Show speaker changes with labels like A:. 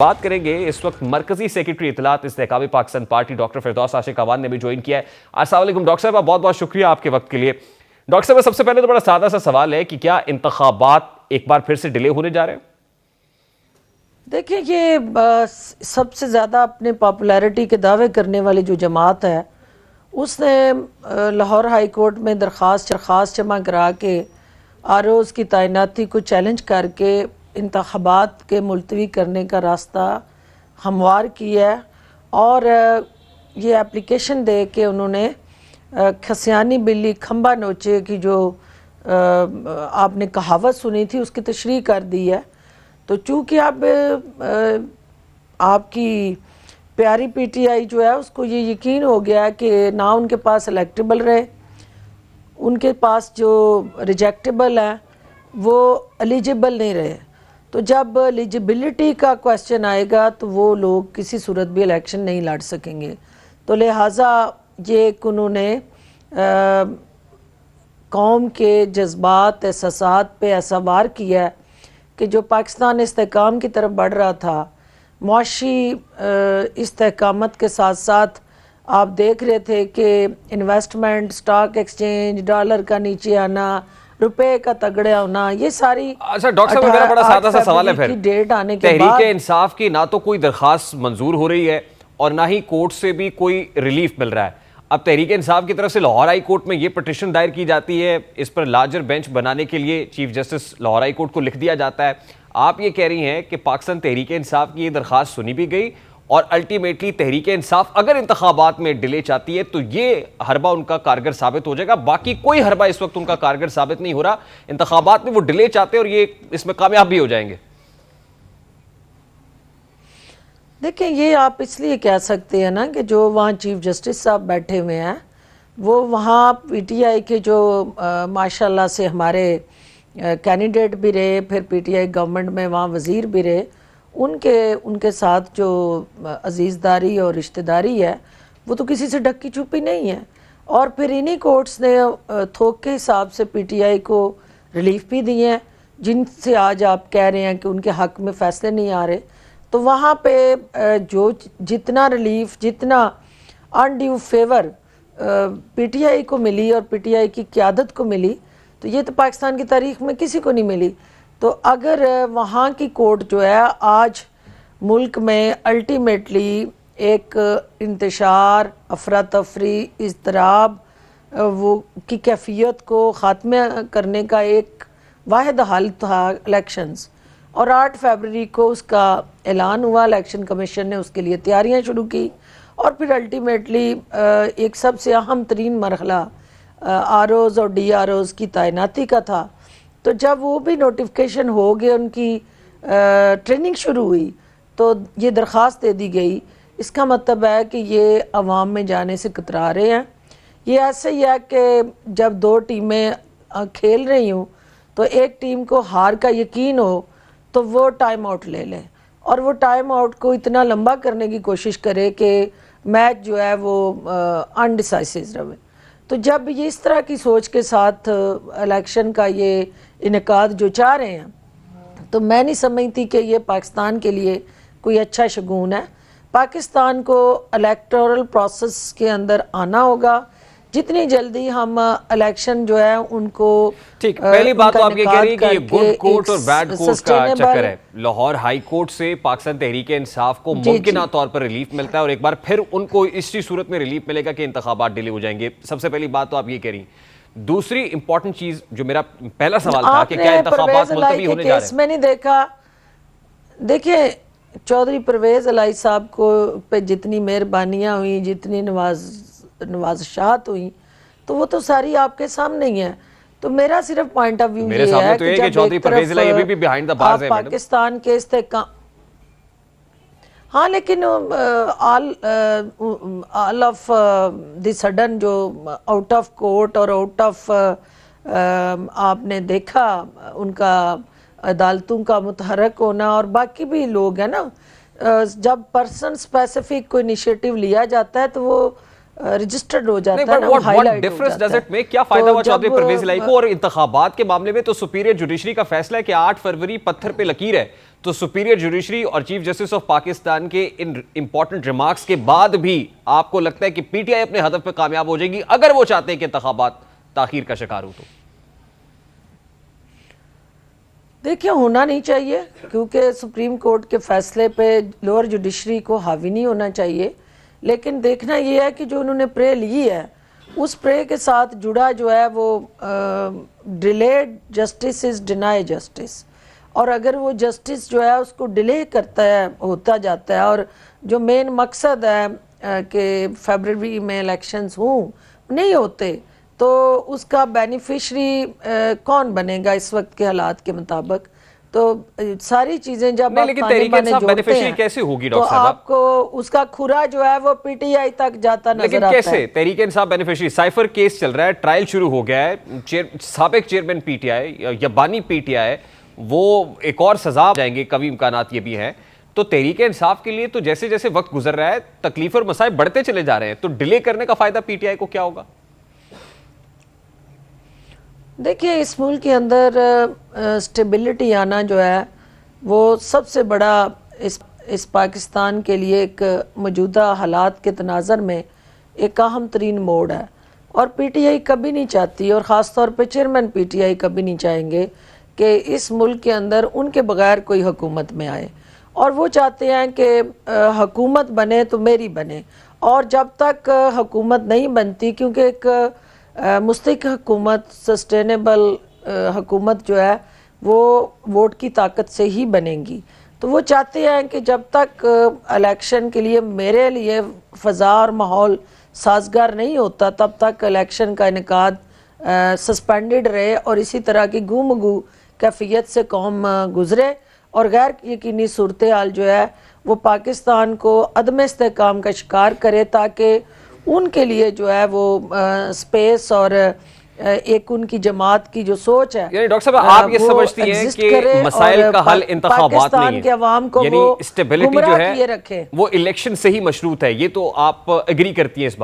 A: बात करेंगे इस वक्त मरकजी सेक्रेटरी इत्तलात इस्तेहकामी पाकिस्तान पार्टी डॉक्टर फिरदौस आशिक अवान ने भी ज्वाइन किया है। अस्सलाम वालेकुम डॉक्टर साहब, बहुत बहुत शुक्रिया आपके वक्त के लिए। डॉक्टर साहब, सबसे पहले तो बड़ा सादा सा सवाल है कि क्या इंतखाबात एक बार फिर से डिले होने जा रहे हैं?
B: देखिए, ये सबसे ज़्यादा अपने पॉपुलैरिटी के दावे करने वाली जो जमात है उसने लाहौर हाई कोर्ट में दरख्वास्त जमा करा के आरओज़ की तैनाती को चैलेंज करके इंतखाबात के मुलतवी करने का रास्ता हमवार किया है। और ये एप्लीकेशन दे के उन्होंने खसियानी बिल्ली खंबा नोचे की जो आपने कहावत सुनी थी उसकी तशरीह कर दी है। तो चूँकि अब आपकी प्यारी पीटीआई जो है उसको ये यकीन हो गया है कि ना उनके पास इलेक्टेबल रहे, उनके पास जो रिजेक्टेबल है वो एलिजिबल नहीं रहे। तो जब एलिजिबिलिटी का क्वेश्चन आएगा तो वो लोग किसी सूरत भी इलेक्शन नहीं लड़ सकेंगे। तो लिहाजा ये एक उन्होंने कौम के जज्बात एहसासात पे ऐसा वार किया है कि जो पाकिस्तान इस्तेहकाम की तरफ बढ़ रहा था, मुआशी इस्तेहकामत के साथ साथ आप देख रहे थे कि इन्वेस्टमेंट, स्टॉक एक्सचेंज, डॉलर का नीचे आना, रुपए का तगड़े होना, ये सारी।
A: अच्छा डॉक्टर साहब, मेरा बड़ा सादा सा सवाल है फिर,
B: डेट आने के बाद
A: तहरीक इंसाफ की ना तो कोई दरखास्त मंजूर हो रही है और ना ही कोर्ट से भी कोई रिलीफ मिल रहा है। अब तहरीक इंसाफ की तरफ से लाहौर हाई कोर्ट में ये पिटीशन दायर की जाती है, इस पर लार्जर बेंच बनाने के लिए chief justice Lahore high court को लिख दिया जाता है। आप ये कह रही हैं कि पाकिस्तान तहरीक इंसाफ की ये दरखास्त सुनी भी गई और अल्टीमेटली तहरीक इंसाफ अगर इंतखाबात में डिले चाहती है तो ये हरबा उनका कारगर साबित हो जाएगा। बाकी कोई हरबा इस वक्त उनका कारगर साबित नहीं हो रहा, इंतखाबात में वो डिले चाहते हैं और ये इसमें कामयाब भी हो जाएंगे।
B: देखिए, ये आप इसलिए कह सकते हैं ना कि जो वहाँ चीफ जस्टिस साहब बैठे हुए हैं वो वहाँ पीटीआई के जो माशाल्लाह से हमारे कैंडिडेट भी रहे, फिर पीटीआई गवर्नमेंट में वहाँ वज़ीर भी रहे, उनके साथ जो अजीज़दारी और रिश्तेदारी है वो तो किसी से ढकी छुपी नहीं है। और फिर इन्हीं कोर्ट्स ने थोक के हिसाब से पीटीआई को रिलीफ भी दिए हैं, जिनसे आज आप कह रहे हैं कि उनके हक़ में फ़ैसले नहीं आ रहे। तो वहाँ पे जो जितना रिलीफ, जितना अनड्यू फेवर पीटीआई को मिली और पीटीआई की क़यादत को मिली, तो ये तो पाकिस्तान की तारीख़ में किसी को नहीं मिली। तो अगर वहाँ की कोर्ट जो है आज मुल्क में अल्टीमेटली एक इंतशार, अफरा तफरी, इज़्तिराब वो की कैफियत को ख़ात्मे करने का एक वाहिद हल था इलेक्शंस, और 8 फरवरी को उसका ऐलान हुआ, इलेक्शन कमीशन ने उसके लिए तैयारियां शुरू की और फिर अल्टीमेटली एक सबसे अहम तरीन मरहला आरओज़ और डीआरओज़ की तैनाती का था। तो जब वो भी नोटिफिकेशन हो गए, उनकी ट्रेनिंग शुरू हुई, तो ये दरख्वास्त दे दी गई। इसका मतलब है कि ये अवाम में जाने से कतरा रहे हैं। ये ऐसे ही है कि जब दो टीमें खेल रही हूँ तो एक टीम को हार का यकीन हो तो वो टाइम आउट ले लें और वो टाइम आउट को इतना लंबा करने की कोशिश करे कि मैच जो है वो अनडिसाइसिव रहे। तो जब ये इस तरह की सोच के साथ इलेक्शन का ये इनेकाद जो चाह रहे हैं, तो मैं नहीं समझती कि ये पाकिस्तान के लिए कोई अच्छा शगुन है। पाकिस्तान को इलेक्टोरल प्रोसेस के अंदर आना होगा। जितनी जल्दी हम इलेक्शन जो है उनको,
A: ठीक, पहली बात तो आप ये कह रही है कि ये गुड कोर्ट और बैड कोर्ट का चक्कर है। लाहौर हाई कोर्ट से पाकिस्तान तहरीक इंसाफ को मुमकिन तौर पर रिलीफ मिलता है और एक बार फिर उनको इसी सूरत में रिलीफ मिलेगा कि इंतखाबात डिले हो जाएंगे। सबसे पहली बात तो आप ये कह रही। दूसरी इंपॉर्टेंट चीज जो मेरा पहला सवाल था कि क्या इंतखाबात मुलतवी होने जा रहे हैं?
B: मैं नहीं देखा। देखिए, चौधरी परवेज इलाही साहब को पे जितनी मेहरबानियां हुई, जितनी नवाज़शात हुई, तो वो तो सारी आपके सामने ही है। तो मेरा सिर्फ पॉइंट ऑफ व्यू ये है
A: तो कि चौधरी परवेज इलाही अभी भी बिहाइंड द बार्स है
B: पाकिस्तान के इस्तेहकाम। हाँ, लेकिन ऑल ऑफ द सडन जो आउट ऑफ कोर्ट और आउट ऑफ आपने देखा उनका अदालतों का मुतहरक होना, और बाकी भी लोग हैं ना, जब पर्सन स्पेसिफिक कोई इनिशिएटिव लिया जाता है तो वो रजिस्टर्ड हो जाता है ना, वो हाईलाइट हो जाता है।
A: क्या फायदा हुआ चौधरी परवेज इलाही को? और इंतखाबात के मामले में तो सुपीरियर जुडिशरी का फैसला है कि 8 फरवरी पत्थर पे लकीर है, तो सुपीरियर जुडिशरी और चीफ जस्टिस ऑफ पाकिस्तान के इन इंपॉर्टेंट रिमार्क्स के बाद भी आपको लगता है कि पीटीआई अपने हदफ पे कामयाब हो जाएगी अगर वो चाहते हैं कि इंतखाबात ताखीर का शिकार हो? तो
B: देखिए, होना नहीं चाहिए, क्योंकि सुप्रीम कोर्ट के फैसले पे लोअर जुडिशरी को हावी नहीं होना चाहिए। लेकिन देखना ये है कि जो उन्होंने प्रे ली है उस प्रे के साथ जुड़ा जो है वो delayed justice is deny justice, और अगर वो जस्टिस जो है उसको डिले करता है, होता जाता है, और जो मेन मकसद है कि फरवरी में इलेक्शंस हों, नहीं होते, तो उसका बेनिफिशरी कौन बनेगा इस वक्त के हालात के मुताबिक? तो सारी चीजें जब
A: नहीं, लेकिन तहरीक इंसाफ बेनिफिशियरी कैसे होगी डॉक्टर साहब?
B: आपको उसका खुरा जो है वो पीटीआई तक जाता नजर
A: लेकिन
B: आता
A: कैसे
B: है।
A: Tehreek Insaf beneficiary? Cipher case चल रहा है, ट्रायल शुरू हो गया है, साबिक चेयरमैन पीटीआई या बानी पीटीआई वो एक और सजा जाएंगे, कभी इम्कानात ये भी हैं। तो तहरीक इंसाफ के लिए तो जैसे जैसे वक्त गुजर रहा है तकलीफ और मसाइब बढ़ते चले जा रहे हैं, तो डिले करने का फायदा पीटीआई को क्या होगा?
B: देखिए, इस मुल्क के अंदर स्टेबिलिटी आना जो है वो सबसे बड़ा इस पाकिस्तान के लिए एक मौजूदा हालात के तनाज़र में एक अहम तरीन मोड़ है, और पीटीआई कभी नहीं चाहती, और ख़ास तौर पे चेयरमैन पीटीआई कभी नहीं चाहेंगे कि इस मुल्क के अंदर उनके बगैर कोई हुकूमत में आए, और वो चाहते हैं कि हुकूमत बने तो मेरी बने, और जब तक हुकूमत नहीं बनती, क्योंकि एक मुस्तकिल हुकूमत, सस्टेनेबल हुकूमत जो है वो वोट की ताकत से ही बनेगी, तो वो चाहते हैं कि जब तक इलेक्शन के लिए मेरे लिए फ़ज़ा और माहौल साजगार नहीं होता तब तक इलेक्शन का इनेकाद सस्पेंडेड रहे, और इसी तरह की गुमगू कैफियत से कौम गुजरे, और गैर यकीनी सूरत हाल जो है वो पाकिस्तान को अदम इस्तेहकाम का शिकार करे, ताकि उनके लिए जो है वो स्पेस और एक उनकी जमात की जो सोच है,
A: यानी डॉक्टर साहब आप ये समझती हैं कि मसाइल का हल इंतखाबात नहीं है,
B: के अवाम को
A: यानी
B: वो
A: स्टेबिलिटी जो
B: गुमराह
A: है
B: किए रखे।
A: वो इलेक्शन से ही मशरूत है, ये तो आप एग्री करती हैं इस बात?